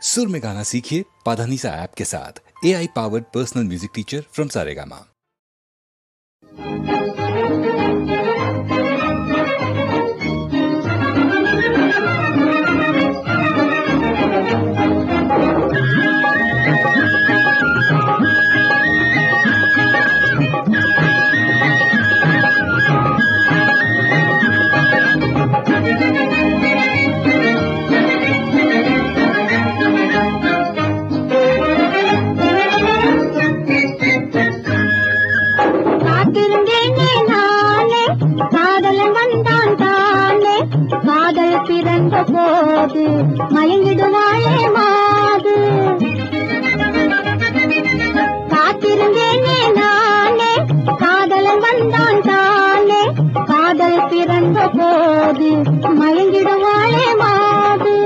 सुर में गाना सीखिए पाधानीसा ऐप के साथ। AI powered personal music teacher from Saregama. பிறந்த போது மயங்கிடுவாளே மாது காத்திருந்தேனே நானே காதலன் வந்தான் தானே காதல் பிறந்த போது மயங்கிடுவாளே மாது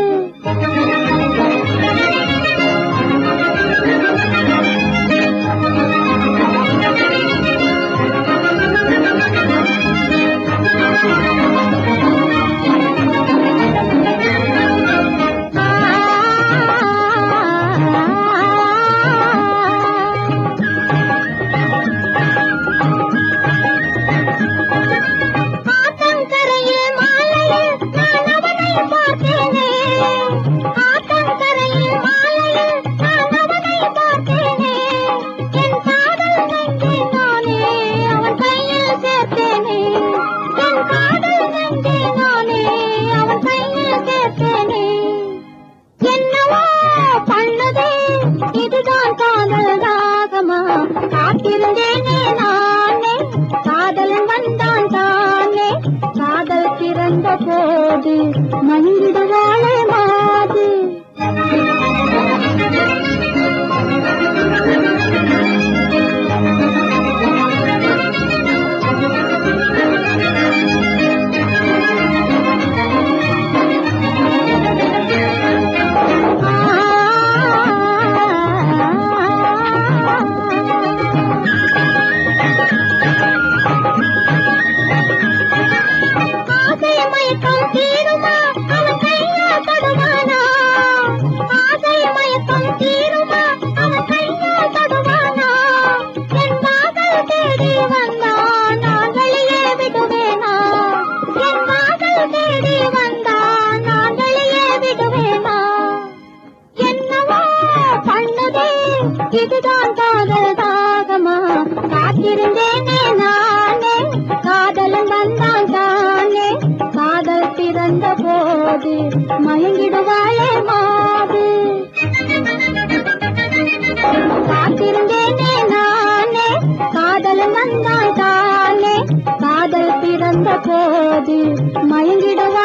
இதுதான் காதல் ராகமா காத்திருந்தேனே நானே காதலன் வந்தான் தானே காதல் பிறந்த போது மயங்கிடுவாளே மாது இதுதான் காதல் ராகமா காத்திருந்தேனே நானே காதலன் வந்தான் தானே காதல் பிறந்த போது மயங்கிடுவாளே மாது காத்திருந்தேனே நானே காதலன் வந்தான் தானே காதல் பிறந்த போது மயங்கிடுவாளே